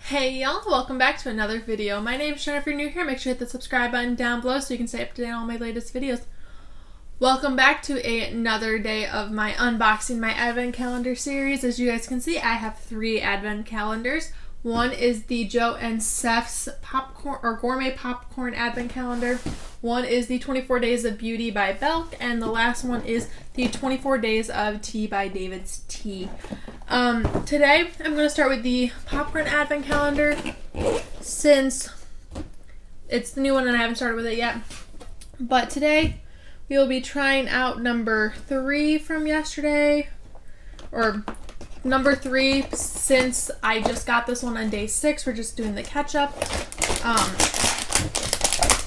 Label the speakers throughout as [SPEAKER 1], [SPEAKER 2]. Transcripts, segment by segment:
[SPEAKER 1] Hey y'all, welcome back to another video. My name is Sharon. If you're new here, make sure to hit the subscribe button down below so you can stay up to date on all my latest videos. Welcome back to another day of my unboxing my advent calendar series. As you guys can see, I have 3 advent calendars. One is the Joe and Seth's popcorn or gourmet popcorn advent calendar. One is the 24 Days of Beauty by Belk, and the last one is the 24 Days of Tea by David's Tea. Today I'm going to start with the popcorn advent calendar since it's the new one and I haven't started with it yet. But today we will be trying out number 3 from yesterday, or number 3 since I just got this one on day 6. We're just doing the catch up.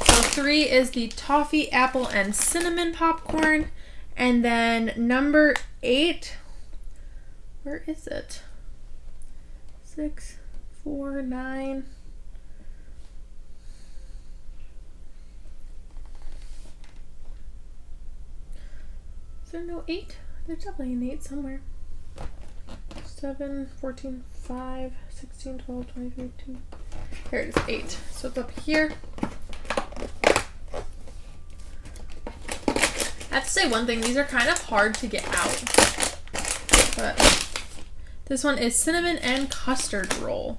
[SPEAKER 1] So 3 is the toffee, apple, and cinnamon popcorn, and then number 8. Where is it? 6, 4, 9. Is there no 8? There's definitely an 8 somewhere. 7, 14, 5, 16, 12, 23, 2. Here it is, 8. So it's up here. I have to say one thing, these are kind of hard to get out. But this one is cinnamon and custard roll.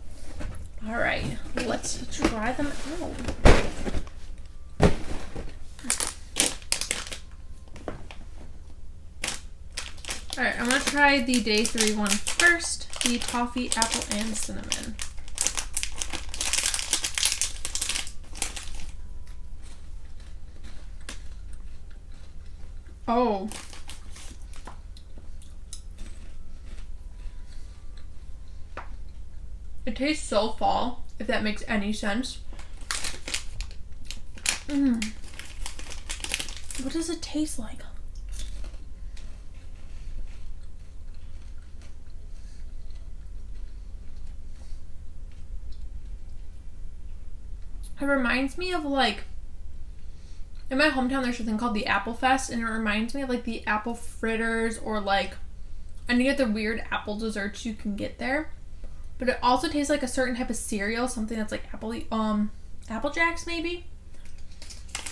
[SPEAKER 1] Alright, let's try them out. Alright, I'm going to try the day 3 one first. The toffee, apple, and cinnamon. Oh. It tastes so fall, if that makes any sense. What does it taste like? It reminds me of, like, in my hometown there's something called the Apple Fest, and it reminds me of like the apple fritters or like any of the weird apple desserts you can get there. But it also tastes like a certain type of cereal, something that's like Apple Jacks maybe.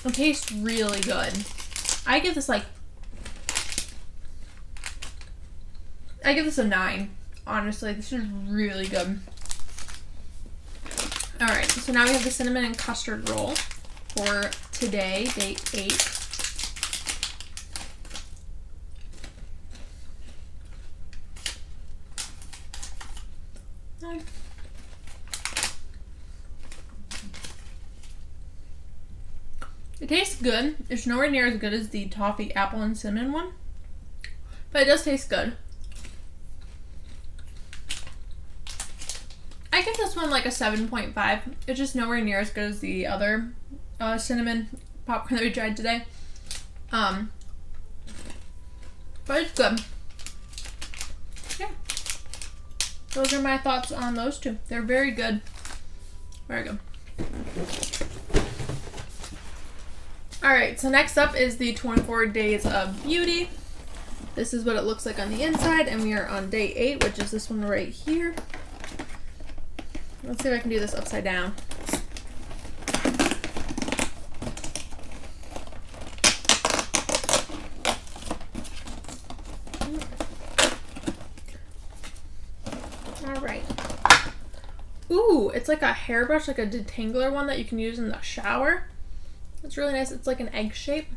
[SPEAKER 1] It tastes really good. I give this a 9. Honestly, this is really good. Alright, so now we have the cinnamon and custard roll for today, day 8. It tastes good. It's nowhere near as good as the toffee, apple, and cinnamon one, but it does taste good. I give this one like a 7.5. It's just nowhere near as good as the other cinnamon popcorn that we tried today. But it's good. Yeah. Those are my thoughts on those 2. They're very good. Very good. Alright, so next up is the 24 Days of Beauty. This is what it looks like on the inside, and we are on day 8, which is this one right here. Let's see if I can do this upside down. Alright. Ooh, it's like a hairbrush, like a detangler one that you can use in the shower. It's really nice. It's like an egg shape.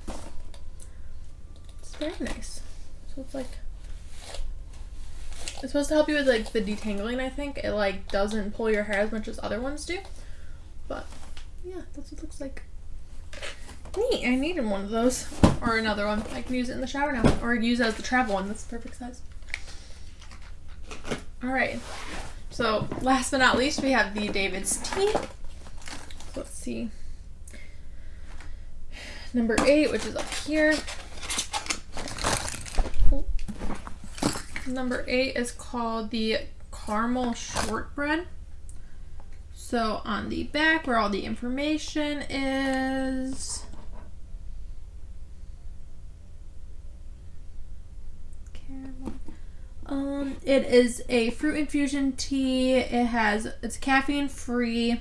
[SPEAKER 1] It's very nice. So it's like, it's supposed to help you with like the detangling, I think. It like doesn't pull your hair as much as other ones do. But yeah, that's what it looks like. Neat, I needed one of those. Or another one. I can use it in the shower now. Or use it as the travel one. That's the perfect size. Alright. So last but not least, we have the David's Tea. So let's see. Number 8, which is up here. Number 8 is called the Caramel Shortbread. So on the back, where all the information is, caramel. It is a fruit infusion tea. It's caffeine free.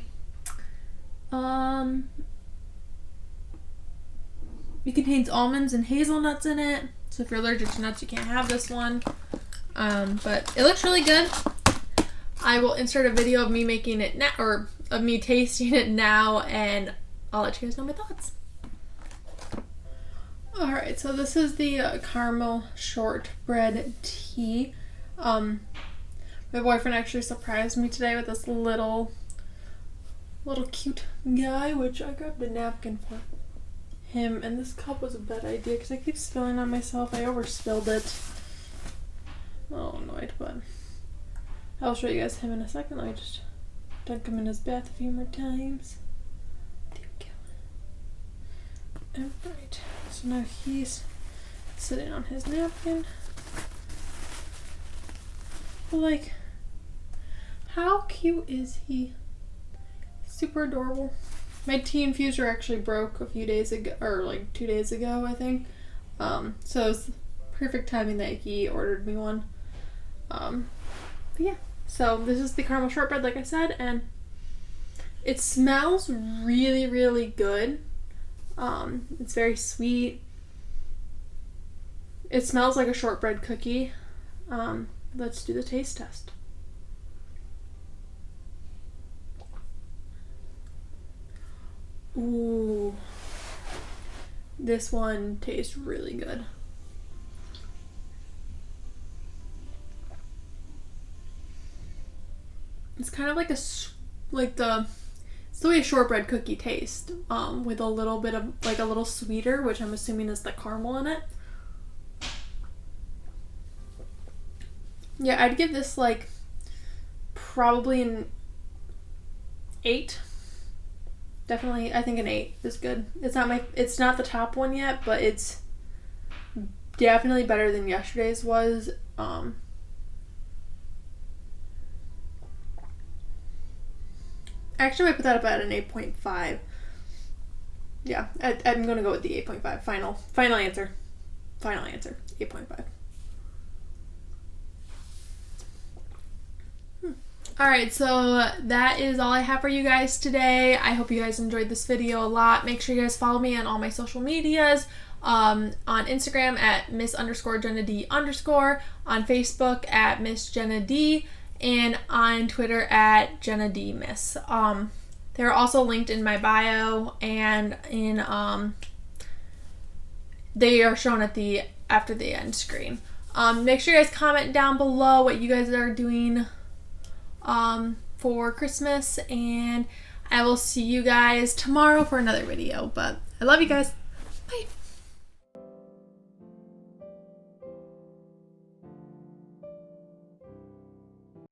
[SPEAKER 1] It contains almonds and hazelnuts in it. So if you're allergic to nuts, you can't have this one. But it looks really good. I will insert a video of me making it now, or of me tasting it now, and I'll let you guys know my thoughts. Alright, so this is the caramel shortbread tea. My boyfriend actually surprised me today with this little cute guy, which I grabbed a napkin for him, and this cup was a bad idea because I keep spilling on myself. I overspilled it. Oh, annoyed, but I'll show you guys him in a second. I just dunk him in his bath a few more times. There we go. Alright, so now he's sitting on his napkin. Like, how cute is he? Super adorable. My tea infuser actually broke a few days ago, or like 2 days ago, I think. So it was perfect timing that he ordered me one. But yeah, so this is the caramel shortbread, like I said, and it smells really, really good. It's very sweet. It smells like a shortbread cookie. Let's do the taste test. Ooh, this one tastes really good. It's kind of like it's the way a shortbread cookie tastes, with a little bit of, like, a little sweeter, which I'm assuming is the caramel in it. Yeah, I'd give this like probably an 8. Definitely, I think an 8 is good. It's not the top one yet, but it's definitely better than yesterday's was. Actually, I put that up at an 8.5. Yeah, I'm gonna go with the 8.5. Final answer. 8.5. Alright, so that is all I have for you guys today. I hope you guys enjoyed this video a lot. Make sure you guys follow me on all my social medias. On Instagram at miss_Jenna_D_, on Facebook at Miss Jenna D, and on Twitter at Jenna D Miss. They're also linked in my bio, and in they are shown after the end screen. Make sure you guys comment down below what you guys are doing for Christmas, and I will see you guys tomorrow for another video. But I love you guys. Bye.